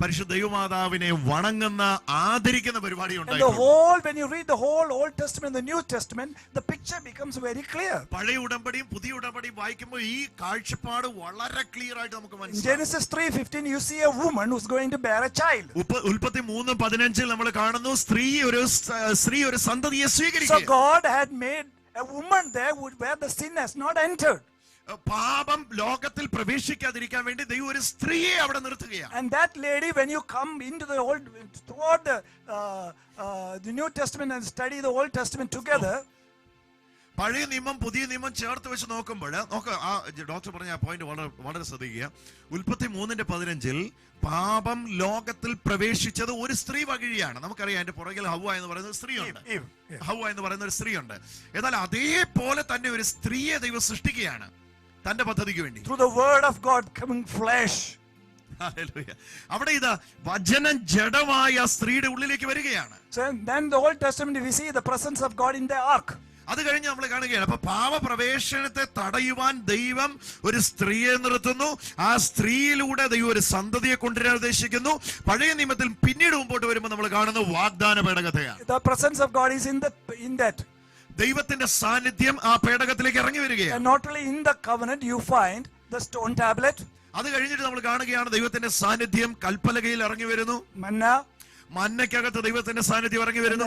പരിശുദ്ധ ദൈവമാതാവിനെ വണങ്ങുന്ന ആദരിക്കുന്ന പരിപാടി And ഉണ്ടായിട്ടുണ്ട്. when you read the whole Old Testament, the New Testament, the picture becomes very clear. പഴയ ഉടമ്പടിയും പുതിയ ഉടമ്പടിയും വായിക്കുമ്പോൾ ഈ കാഴ്ചപ്പാട് വളരെ ക്ലിയർ ആയിട്ട് നമുക്ക് In മനസ്സിലാവും. Genesis 3:15, you see a woman who's going to bear a child. ഉൽപ്പത്തി 3:15 നമ്മൾ കാണുന്നു, സ്ത്രീ ഒരു സന്തതിയെ So സ്വീകരിക്കുക. God had made a woman there where the sin has not entered. പാപം ലോകത്തിൽ പ്രവേശിക്കാതിരിക്കാൻ വേണ്ടി ദൈവം ഒരു സ്ത്രീയെ അവിടെ നിർത്തുകയാണ്. And that lady, when you come into the throughout the New Testament and study the Old Testament together, പഴയ നിയമം പുതിയ നിയമം ചേർത്ത് വെച്ച് നോക്കുമ്പോൾ ആ ഡോക്ടർ പറഞ്ഞ ആ പോയിന്റ് വളരെ വളരെ ശ്രദ്ധിക്കുക. ഉൽപ്പത്തി 3:15 പാപം ലോകത്തിൽ പ്രവേശിച്ചത് ഒരു സ്ത്രീ വഴിയാണ്. നമുക്കറിയാം അതിന്റെ പുറകിൽ ഹവ്വ എന്ന് പറയുന്ന ഒരു സ്ത്രീയുണ്ട്. ഹവ്വ എന്ന് പറയുന്ന ഒരു സ്ത്രീയുണ്ട്. എന്നാൽ അതേപോലെ തന്നെ ഒരു സ്ത്രീയെ ദൈവം സൃഷ്ടിക്കുകയാണ് തന്റെ പദ്ധതിക്ക് വേണ്ടി. Through the word of God coming flesh. അവിടെ ഇതാ വചനം ജഡമായ സ്ത്രീയുടെ ഉള്ളിലേക്ക് വരികയാണ്. So then the Old Testament we see the presence of God in the ark. അത് കഴിഞ്ഞ് നമ്മൾ കാണുകയാണ്. അപ്പൊ പാപപ്രവേശനത്തെ തടയുവാൻ ദൈവം ഒരു സ്ത്രീയെ നിർത്തുന്നു. ആ സ്ത്രീയിലൂടെ ദൈവം ഒരു സന്തതിയെ കൊണ്ടുവരാൻ ഉദ്ദേശിക്കുന്നു. പഴയ നിയമത്തിൽ പിന്നീട് മുമ്പോട്ട് വരുമ്പോൾ നമ്മൾ കാണുന്ന വാഗ്ദാന പേടകത്തെയാണ്. The presence of God is in that. ദൈവത്തിന്റെ സാന്നിധ്യം ആ പേടകത്തിലേക്ക് ഇറങ്ങി വരികയാണ്. And not only in the covenant you find the stone tablet. അത് കഴിഞ്ഞിട്ട് നമ്മൾ കാണുകയാണ് ദൈവത്തിന്റെ സാന്നിധ്യം കൽപ്പലകയിൽ ഇറങ്ങി വരുന്നു. മന്നയ്ക്കകത്ത് ദൈവത്തിന്റെ സാന്നിധ്യം ഇറങ്ങി വരുന്നു.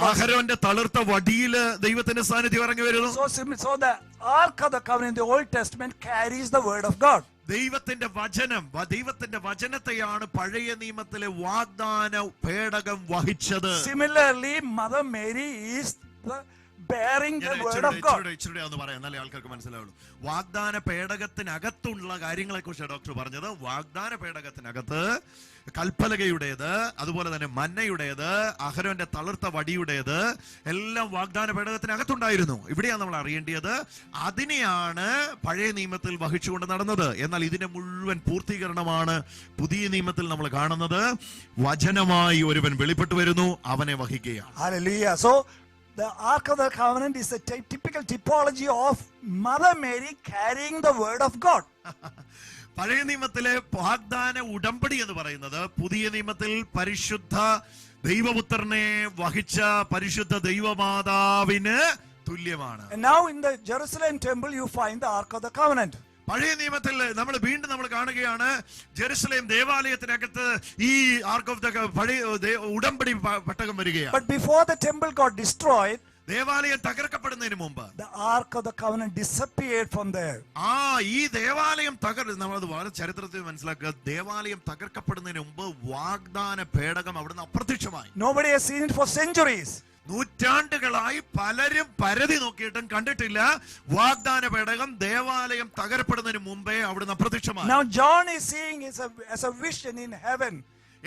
അഹരോന്റെ തളിർത്ത വടിയില് ദൈവത്തിന്റെ സാന്നിധ്യം ഇറങ്ങി വരുന്നു. So the ark of the covenant in the Old Testament carries the word of God. ദൈവത്തിന്റെ വചനത്തെയാണ് പഴയ നിയമത്തിലെ വാഗ്ദാന പേടകം വഹിച്ചത്. Similarly, Mother Mary is the bearing the word of God. ഇച്ചിരി ഒന്ന് പറയാം എന്നാലേ ആൾക്കാർക്ക് മനസ്സിലാവുള്ളൂ. വാഗ്ദാന പേടകത്തിനകത്തുള്ള കാര്യങ്ങളെ കുറിച്ച് ഡോക്ടർ പറഞ്ഞത്. വാഗ്ദാന പേടകത്തിനകത്ത് കൽപ്പലകയുടേത്, അതുപോലെ തന്നെ മന്നയുടേത്, അഹരോന്റെ തളിർത്ത വടിയുടേത് എല്ലാം വാഗ്ദാന പേടകത്തിനകത്തുണ്ടായിരുന്നു. ഇവിടെയാണ് നമ്മൾ അറിയേണ്ടത്. അതിനെയാണ് പഴയ നിയമത്തിൽ വഹിച്ചുകൊണ്ട് നടന്നത്. എന്നാൽ ഇതിന്റെ മുഴുവൻ പൂർത്തീകരണമാണ് പുതിയ നിയമത്തിൽ നമ്മൾ കാണുന്നത്. വചനമായി ഒരുവൻ വെളിപ്പെട്ടു വരുന്നു, അവനെ വഹിക്കുകയാണ്. Hallelujah. So the Ark of the Covenant is a typical typology of Mother Mary carrying the word of God. പഴയ നിയമത്തിലെ വാഗ്ദാന ഉടമ്പടി എന്ന് പറയുന്നത് പുതിയ നിയമത്തിൽ പരിശുദ്ധ ദൈവപുത്രനെ വഹിച്ച പരിശുദ്ധ ദൈവമാതാവിന് തുല്യമാണ്. And now in the Jerusalem temple you find the Ark of the Covenant. പഴയ നിയമത്തിൽ നമ്മൾ കാണുകയാണ് ജെറുസലേം ദേവാലയത്തിനകത്ത് ഈ ആർക്ക് ഓഫ് ദ പഴയ ഉടമ്പടി പെട്ടകം വരികയാണ്. But before the temple got destroyed, ദേവാലയം തകർക്കപ്പെടുന്നതിന് മുമ്പ് the Ark of the Covenant disappeared from there. ഈ ദേവാലയം നമ്മളത് വളരെ ചരിത്രത്തിൽ മനസ്സിലാക്കുക. ദേവാലയം തകർക്കപ്പെടുന്നതിന് മുമ്പ് വാഗ്ദാന പേടകം അവിടുന്ന് അപ്രത്യക്ഷമായി. Nobody has seen it for centuries. നൂറ്റാണ്ടുകളായി പലരും പരതി നോക്കിയിട്ടും കണ്ടിട്ടില്ല വാഗ്ദാന പേടകം ദേവാലയം തകർക്കപ്പെടുന്നതിന് മുമ്പേ അവിടുന്ന് അപ്രത്യക്ഷമായി. Now John is seeing as a vision in heaven.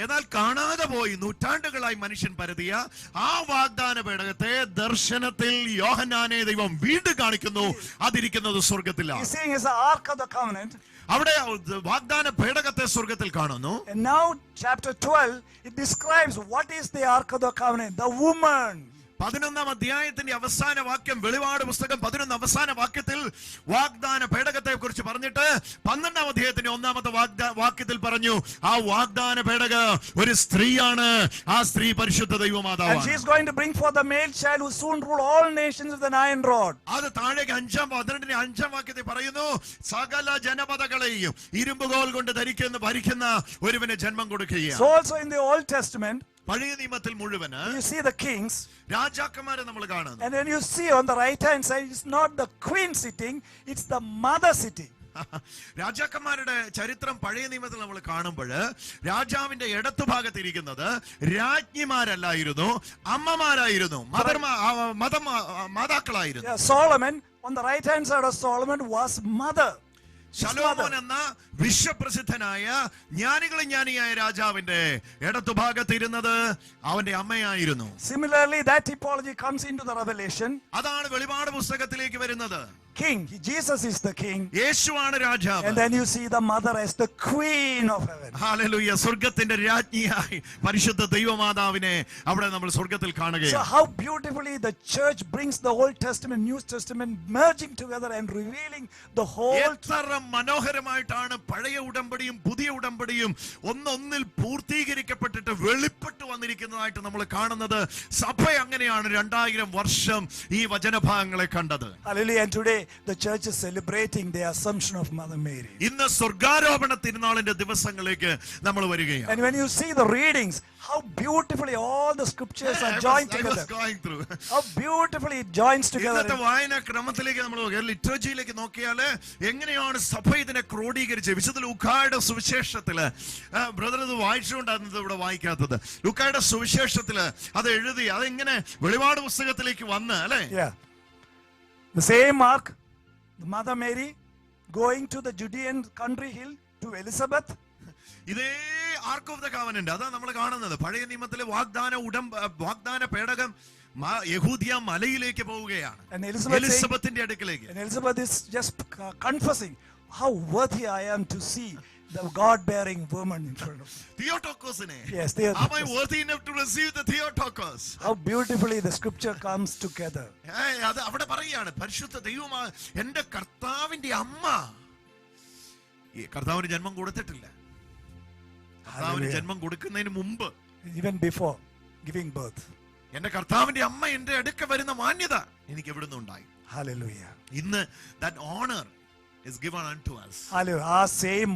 എന്നാൽ കാണാതെ പോയി നൂറ്റാണ്ടുകളായി മനുഷ്യൻ പരതിയ ആ വാഗ്ദാന പേടകത്തെ ദർശനത്തിൽ യോഹന്നാനെ ദൈവം വീണ്ടും കാണിക്കുന്നു. അതിരിക്കുന്നത് സ്വർഗത്തിലാണ്. He's seeing as the Ark of the Covenant. അവിടെ വാഗ്ദാന പേടകത്തെ സ്വർഗത്തിൽ കാണുന്നു. And now chapter 12 it describes what is the Ark of the Covenant, the woman. 11-ാം അധ്യായത്തിന്റെ അവസാന വാക്യം, വെളിപാട് പുസ്തകം 11 അവസാന വാക്യത്തിൽ വാഗ്ദാന പേടകത്തെ കുറിച്ച് പറഞ്ഞിട്ട് 12-ാം അധ്യായത്തിന്റെ 1-ാമത്തെ വാക്യത്തിൽ പറഞ്ഞു ആ വാഗ്ദാന പേടക ഒരു സ്ത്രീയാണ്. ആ സ്ത്രീ പരിശുദ്ധ ദൈവമാതാവാണ്. And she is going to bring forth the male child who soon rule all nations with an iron rod. അത് താഴേക്ക് 5-ാം വാക്യത്തിൽ പറയുന്നു സകല ജനപദങ്ങളെയും ഇരുമ്പുകോൽ കൊണ്ട് ഭരിക്കുന്ന ഒരുവന് ജന്മം കൊടുക്കുകയാണ്. So also in the Old Testament പഴയ നിയമത്തിൽ മുഴുവന് you see the kings, രാജാക്കന്മാരെ നമ്മൾ കാണുന്നു. and then you see on the right hand side it's not the queen sitting, it's the mother sitting. രാജാക്കന്മാരുടെ ചരിത്രം പഴയ നിയമത്തിൽ നമ്മൾ കാണുമ്പോൾ രാജാവിന്റെ ഇടത്തുഭാഗത്ത് ഇരിക്കുന്നത് രാജ്ഞിമാരല്ലായിരുന്നു, അമ്മമാരായിരുന്നു, മാതാക്കളായിരുന്നു. Solomon, on the right hand side of Solomon was mother. ശലോമോൻ എന്ന വിശ്വപ്രസിദ്ധനായ ജ്ഞാനിയായ രാജാവിന്റെ ഇടത്തുഭാഗത്ത് ഇരുന്നത് അവന്റെ അമ്മയായിരുന്നു. Similarly, that typology comes into the Revelation. അതാണ് വെളിപാട് പുസ്തകത്തിലേക്ക് വരുന്നത്. King, Jesus is the king. യേശുവാണ് രാജാവ്. And then you see the mother as the queen of heaven. Hallelujah. സ്വർഗ്ഗത്തിന്റെ രാജ്ഞിയായി പരിശുദ്ധ ദൈവമാതാവിനെ അവിടെ നമ്മൾ സ്വർഗ്ഗത്തിൽ കാണുകയാണ്. So how beautifully the church brings the Old Testament, New Testament merging together and revealing the whole. എത്ര മനോഹരമായിട്ടാണ് പഴയ ഉടമ്പടിയും പുതിയ ഉടമ്പടിയും ഒന്നൊന്നിൽ പൂർത്തീകരിക്കപ്പെട്ടിട്ട് വെളിപ്പെട്ടു വന്നിരിക്കുന്നതായിട്ട് നമ്മൾ കാണുന്നത്. സഭ അങ്ങനെയാണ് 2000 വർഷം ഈ വചനഭാഗങ്ങളെ കണ്ടത്. Hallelujah. And today the church is celebrating the assumption of Mother Mary. ഇന്ന് സ്വർഗ്ഗാരോപണ തിരുനാളിന്റെ ദിവസങ്ങളിലേക്ക് നമ്മൾ വരികയാണ്. And when you see the readings, how beautifully all the scriptures are joined together. How beautifully it joins together. ഇന്നത്തെ വായന ക്രമത്തിലേക്ക് നമ്മൾ ലിറ്ററേച്ചറിയിലേക്ക് നോക്കിയാൽ എങ്ങനെയാണ് സഭ ഇതിനെ ക്രോഡീകരിച്ചത്. വിശുദ്ധ ലൂക്കായുടെ സുവിശേഷത്തില് ബ്രദർ ഇത് വായിച്ചുകൊണ്ടാണ് ഇവിടെ വായിക്കാത്തത്. ലൂക്കായുടെ ലൂക്കായുടെ സുവിശേഷത്തില് അത് എഴുതി, അതെങ്ങനെ വെളിപാട് പുസ്തകത്തിലേക്ക് വന്ന് അല്ലെ? Yeah. The same Mark, the Mother Mary going to the Judean country hill to Elizabeth. ഇതേ ആർക്ക് ഓഫ് ദ കവനന്റ് അതാ നമ്മൾ കാണുന്നത്. പഴയ നിയമത്തിലെ വാഗ്ദാന പേടകം യഹൂദിയ മലയിലേക്ക് പോവുകയാണ്, And Elizabeth എലിസബത്തിന്റെ അടുക്കിലേക്ക്. And Elizabeth is just confessing how worthy I am to see the God-bearing woman in front of me. തിയോട്ടോക്കോസിനെ, Yes, am I worthy enough to receive the Theotokos? How beautifully the scripture comes together. അത് അവിടെ പറയാണ്, പരിശുദ്ധ ദൈവമാ എന്റെ കർത്താവിന്റെ അമ്മ. ഈ കർത്താവിന് ജന്മം കൊടുത്തിട്ടില്ല, കർത്താവിന് ജന്മം കൊടുക്കുന്നതിന് മുമ്പ്, Even before giving birth. എന്റെ കർത്താവിന്റെ അമ്മ എന്റെ അടുക്ക വരുന്ന മാന്യത എനിക്ക് എവിടുന്ന് ഉണ്ടായി. Hallelujah. ഇന്ന് that honor is given unto us. Hallelujah. ആ സെയിം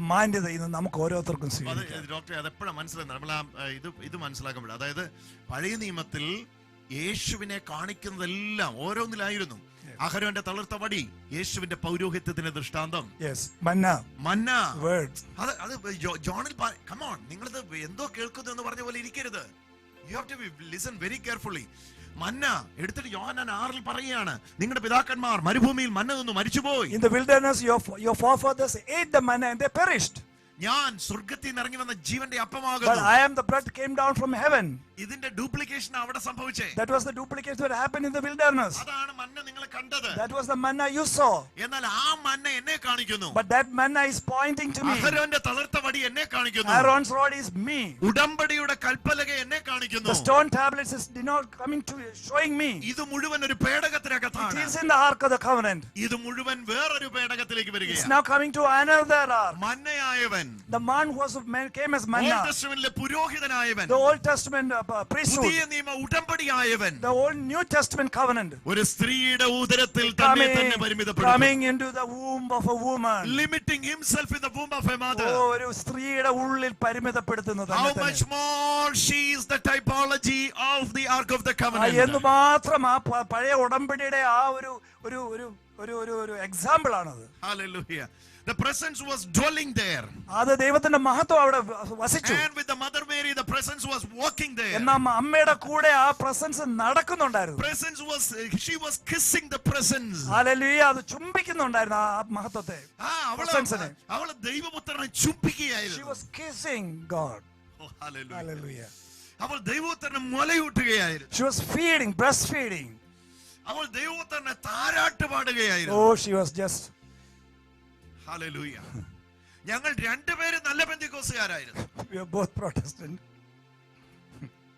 മാന്യത ഇന്ന് നമുക്ക് ഓരോരുത്തർക്കും സ്വീകരിക്കാം. ഡോക്ടറെ അതെപ്പോഴാണ് മനസ്സിലാക്കുന്നത്? നമ്മൾ ഇത് മനസ്സിലാക്കുമ്പോൾ, അതായത് പഴയ നിയമത്തിൽ യേശുവിനെ കാണിക്കുന്നതെല്ലാം ഓരോന്നിലായിരുന്നു. അഹരോന്റെ തളിർത്ത വടി യേശുവിന്റെ പൗരോഹിത്യത്തിന്റെ ദൃഷ്ടാന്തം. മന്ന വേർഡ്സ്. അത് ജോണിൽ come on, നിങ്ങളിത് എന്തോ കേൾക്കുന്നു എന്ന് പറഞ്ഞ പോലെ ഇരിക്കരുത്. You have to listen very carefully. മന്ന എടുത്തിട്ട് യോഹന്നാൻ 6 പറയുകയാണ്, നിങ്ങളുടെ പിതാക്കന്മാർ മരുഭൂമിയിൽ മന്ന തിന്നു മരിച്ചുപോയി. In the wilderness your forefathers ate the manna and they perished. ഞാൻ സ്വർഗ്ഗത്തിൽ നിന്ന് ഇറങ്ങി വന്ന ജീവന്റെ But അപ്പമാകുന്നു. I am the bread came down from heaven. ഇതിന്റെ ഡ്യൂപ്ലിക്കേഷൻ അവിടെ സംഭവിച്ചേ. That was the duplication that happened in the wilderness. അതാണ് മന്ന നിങ്ങൾ കണ്ടത്. That was the manna you saw. എന്നാൽ ആ മന്ന എന്നെ കാണിക്കുന്നു. But that manna is pointing to me. അഹരോന്റെ തളിർത്ത വടി എന്നെ കാണിക്കുന്നു. Aaron's rod is me. ഉടമ്പടിയുടെ കൽപ്പലക എന്നെ കാണിക്കുന്നു. The stone tablets is not coming to showing me. ഇത് മുഴുവൻ ഒരു പേടകത്തിനകത്താണ്. It is in the ark of the covenant. ഇത് മുഴുവൻ വേറൊരു പേടകത്തിലേക്ക് It's വരികയാണ്. now coming to another ark. മന്നയായവൻ, The man who came as manna. Old ടെസ്റ്റമെന്റിലെ പുരോഹിതനായവൻ, The Old Testament priesthood. പുതിയ നിയമ ഉടമ്പടിയായവൻ, The Old New Testament covenant. ഒരു സ്ത്രീയുടെ ഉദരത്തിൽ തന്നെ പരിമിതപ്പെടുന്നു. Coming into the womb of a woman. Limiting himself in the womb of a mother. ഒരു സ്ത്രീയുടെ ഉള്ളിൽ പരിമിതപ്പെടുത്തുന്നത്. How much more she is the typology of the Ark of the Covenant. എന്ന് മാത്രം ആ പഴയ ഉടമ്പടിയുടെ ആ ഒരു എക്സാമ്പിൾ ആണത്. Hallelujah. The presence was dwelling there. അത് ദൈവത്തിന്റെ മഹത്വം അവിടെ വസിച്ചു. And with the Mother Mary, the presence was walking there. എന്നാ അമ്മയുടെ കൂടെ ആ പ്രസൻസ് നടക്കുന്നുണ്ടായിരുന്നു. Presence was, she was kissing the presence. Hallelujah. അത് ചുംബിക്കുന്നുണ്ടായിരുന്നു ആ മഹത്വത്തെ. അവൾ ദൈവപുത്രനെ ചുംബിക്കുകയായിരുന്നു. She was kissing God. Oh, hallelujah. Hallelujah. അവൾ ദൈവപുത്രനെ മുലയൂട്ടുകയായിരുന്നു. She was feeding, breastfeeding. അവൾ ദൈവപുത്രനെ താരാട്ട് പാടുകയായിരുന്നു. Oh, she was just. Hallelujah. ഞങ്ങൾ രണ്ടുപേരും നല്ല പെന്തക്കോസ്തുകാരായിരുന്നു. We are both Protestant.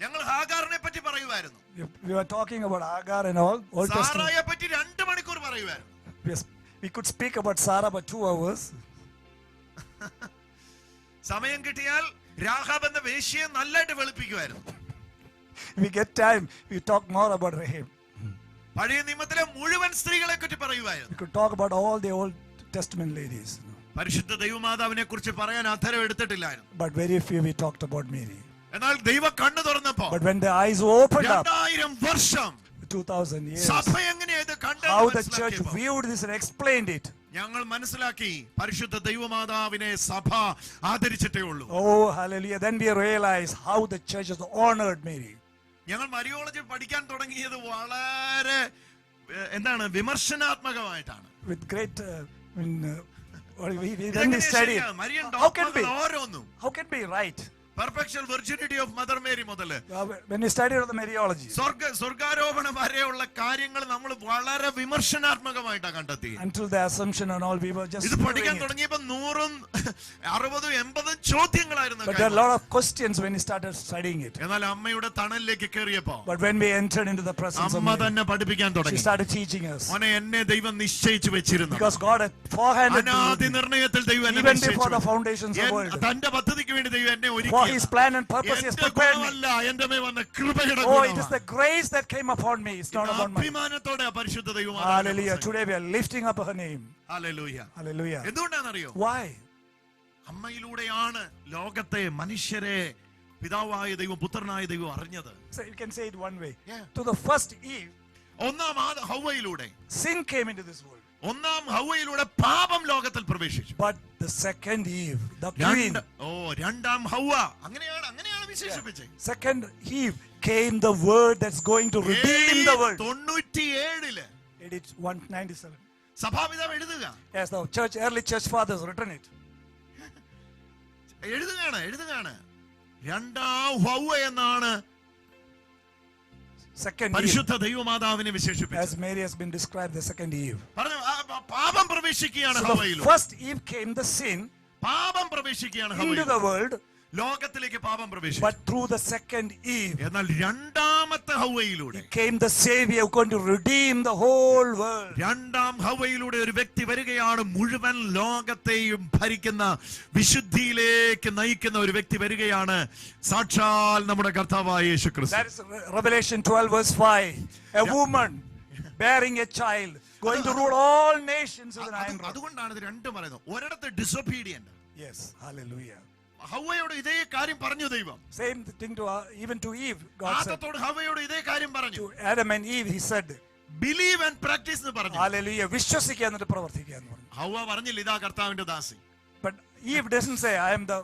ഞങ്ങൾ ഹാഗാറിനെ പറ്റി പറയുമായിരുന്നു. We were talking about Hagar and all Old Testament. സാറായെ പറ്റി 2 മണിക്കൂർ പറയുമായിരുന്നു. We could speak about Sarah for 2 hours. സമയം കിട്ടിയാൽ രാഹാബ് എന്ന വേശ്യയെ നല്ലതായിട്ട് വെളുപ്പിക്കുമായിരുന്നു. We get time, we talk more about Rahab. പഴയ നിയമത്തിലെ മുഴുവൻ സ്ത്രീകളെ പറ്റി പറയുമായിരുന്നു. We could talk about all the Old Testament ladies. പരിശുദ്ധ ദൈവമാതാവിനെ കുറിച്ച് പറയാൻ അധരം എടുത്തിട്ടില്ലായിരുന്നു. But very few we talked about Mary. എന്നാൽ ദൈവ കണ്ണു തുറന്നപ്പോൾ, but when the eyes opened up, 2000 വർഷം 2000 years, സഭ എങ്ങനെയാ ഇത് കണ്ടത്? how the church viewed this and explained it. ഞങ്ങൾ മനസ്സിലാക്കി പരിശുദ്ധ ദൈവമാതാവിനെ സഭ ആദരിച്ചിട്ടേ ഉള്ളൂ. Oh, hallelujah. Then we realized how the church has honored Mary. ഞങ്ങൾ മരിയോളജി പഠിക്കാൻ തുടങ്ങിയത് വളരെ എന്താണ് വിമർശനാത്മകമായിട്ടാണ്. With great when we study, how can be right? Perpetual virginity of Mother Mary മുതല് when we study the Mariology, സ്വർഗ്ഗാരോപണം വരെയുള്ള കാര്യങ്ങൾ നമ്മൾ വളരെ വിമർശനാത്മകമായിട്ടാണ് കണ്ടെത്തി. Until the assumption and all, we were just ഇത് പഠിക്കാൻ തുടങ്ങിയപ്പോൾ 100 60 80 ചോദ്യങ്ങളായിരുന്നു. But there are a lot of questions when we started studying it. എന്നാൽ അമ്മയുടെ തണലിലേക്ക് കയറിയപ്പോൾ, but when we entered into the presence of അമ്മ തന്നെ പഠിപ്പിക്കാൻ തുടങ്ങി. she started teaching us. മോനെ എന്നെ ദൈവം നിശ്ചയിച്ചു വെച്ചിരുന്നു. Because God had forehanded അനാദി നിർണയത്തിൽ ദൈവം എന്നെ even നിശ്ചയിച്ചു. before the foundations of the world. തന്റെ പദ്ധതിക്ക് വേണ്ടി ദൈവം എന്നെ ഒരുക്കി. For his plan and purpose he has prepared me. എന്റെ മേൽ വന്ന കൃപയുടെ Oh, it is the grace that came upon me. It's not upon my. അഭിമാനത്തോടെ പരിശുദ്ധ ദൈവം. Hallelujah. Today we are lifting up her name. Hallelujah. Hallelujah. എന്തുകൊണ്ടാണെന്നറിയോ? Why? അമ്മയിലൂടെയാണ് ലോകത്തെ മനുഷ്യരെ പിതാവായ ദൈവം പുത്രനായ ദൈവം അറിഞ്ഞത്. So you can say it one way. Yeah. To the first Eve, ഒന്നാം ഹവ്വയിലൂടെ sin came into this world. ഒന്നാം ഹവ്വയിലൂടെ പാപം ലോകത്തിൽ പ്രവേശിച്ചു. But The second Eve, the queen, രണ്ടാം ഹൗവ, അങ്ങനെയാണ് വിശേഷിപ്പിച്ചത്. second Eve came the word that's going to redeem the world. 97 Edit 197. സഭാപിതാവ് എഴുതുക. Yes, the early church fathers written it. എഴുതുകയാണ്. രണ്ടാം ഹൗവ എന്നാണ് Second Eve, പരിശുദ്ധ ദൈവമാതാവിനെ വിശേഷിപ്പിച്ചത്. as Mary has been described, the second Eve. പറഞ്ഞു പാപം പ്രവേശിക്കുകയാണ് So the ഹൗവയിലൂടെ. first Eve came the sin പാപം പ്രവേശിക്കുകയാണ് into ഹൗവയിലൂടെ. the world, ലോകത്തിലേക്ക് പാപം പ്രവേശിച്ചു. but through the second Eve എന്നാൽ രണ്ടാമത്തെ ഹൗവയിലൂടെ came the Savior going to redeem the whole world. രണ്ടാം ഹൗവയിലൂടെ ഒരു വ്യക്തി വരികയാണ്, മുഴുവൻ ലോകത്തെയും ഭരിക്കുന്ന വിശുദ്ധിയിലേക്ക് നയിക്കുന്ന ഒരു വ്യക്തി വരികയാണ്, സാക്ഷാൽ നമ്മുടെ കർത്താവായ യേശുക്രിസ്തു. That is Revelation 12 verse 5. A woman bearing a child going to rule all nations with an iron rod. അതുകൊണ്ടാണ് ഇത് രണ്ടും പറയുന്നത്. ഒരിടത്ത് ഡിസൊബീഡിയന്റ്, Yes, hallelujah. ഹൗവയോട് ഇതേ കാര്യം പറഞ്ഞു ദൈവം. Same thing to even to Eve. God said ആദത്തോട് ഹൗവയോട് ഇതേ കാര്യം പറഞ്ഞു. to Adam and Eve, he said, believe and practice എന്ന് പറഞ്ഞു. hallelujah, വിശ്വസിക്കുക എന്നിട്ട് പ്രവർത്തിക്കുക എന്ന് പറഞ്ഞു. ഹൗവ പറഞ്ഞില്ല ഇതാ കർത്താവിന്റെ ദാസി, But Eve doesn't say, I am the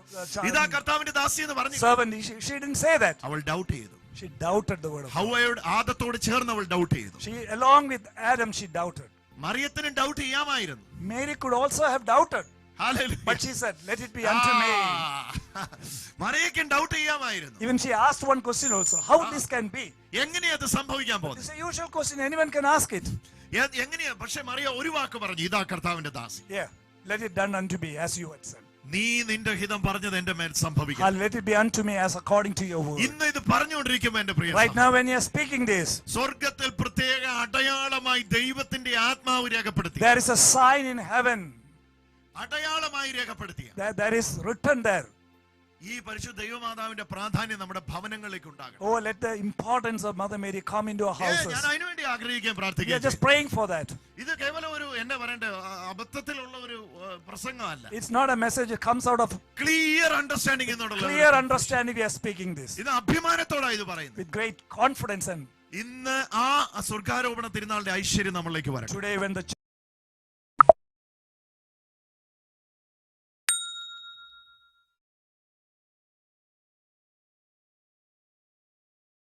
ഇതാ കർത്താവിന്റെ ദാസി എന്ന് പറഞ്ഞു. servant. She didn't say that. അവൾ ഡൗട്ട് ചെയ്തു. She doubted the word of God. ഹൗവയോട് ആദത്തോട് ചേർന്ന് അവൾ ഡൗട്ട് ചെയ്തു. She, along with Adam, she doubted. മറിയത്തിനും ഡൗട്ട് ചെയ്യാമായിരുന്നു. Mary could also have doubted. Hallelujah. But she said, let it be unto me. മറിയക്കും ഡൗട്ട് ചെയ്യാമായിരുന്നു. Even she asked one question also, how this can be? എങ്ങനെയാ അത് സംഭവിക്കാൻ പോകുന്നത്? It's a usual question, anyone can ask it. എങ്ങനെയാ? പക്ഷെ മറിയ ഒരു വാക്ക് പറഞ്ഞു, ഇതാ കർത്താവിന്റെ ദാസി. Yeah, let it done unto me as you had said. നീ നിന്റെ ഹിതം പറഞ്ഞത് എന്റെ മേൽ സംഭവിക്കും. Let it be unto me as according to your word. ഇന്ന് ഇത് പറഞ്ഞുകൊണ്ടിരിക്കുമ്പോ എന്റെ പ്രിയ Right now when you are speaking this, സ്വർഗത്തിൽ പ്രത്യേക അടയാളമായി ദൈവത്തിന്റെ ആത്മാവ് രേഖപ്പെടുത്തി. there is a sign in heaven അടയാളമായി രേഖപ്പെടുത്തിയ that is written there. ഈ പരിശുദ്ധ ദൈവമാതാവിന്റെ പ്രാധാന്യം നമ്മുടെ ഭവനങ്ങളിലേക്ക് ഉണ്ടാകണം. Oh, let the importance of Mother Mary come into our houses. ഞാൻ അതിനുവേണ്ടി ആഗ്രഹിക്കാൻ We are പ്രാർത്ഥിക്കുക. just praying for that. ഇത് കേവലം ഒരു എന്താ പറയണ്ട അബദ്ധത്തിലുള്ള ഒരു പ്രസംഗമല്ല. It's not a message that comes out of clear understanding എന്നുള്ള clear understanding. We are speaking this ഇത് അഭിമാനത്തോടാണ് ഇത് പറയുന്നത്. with great confidence. And ഇന്ന് ആ സ്വർഗാരോപണ തിരുനാളിന്റെ ഐശ്വര്യം നമ്മളിലേക്ക് വരണം. today when the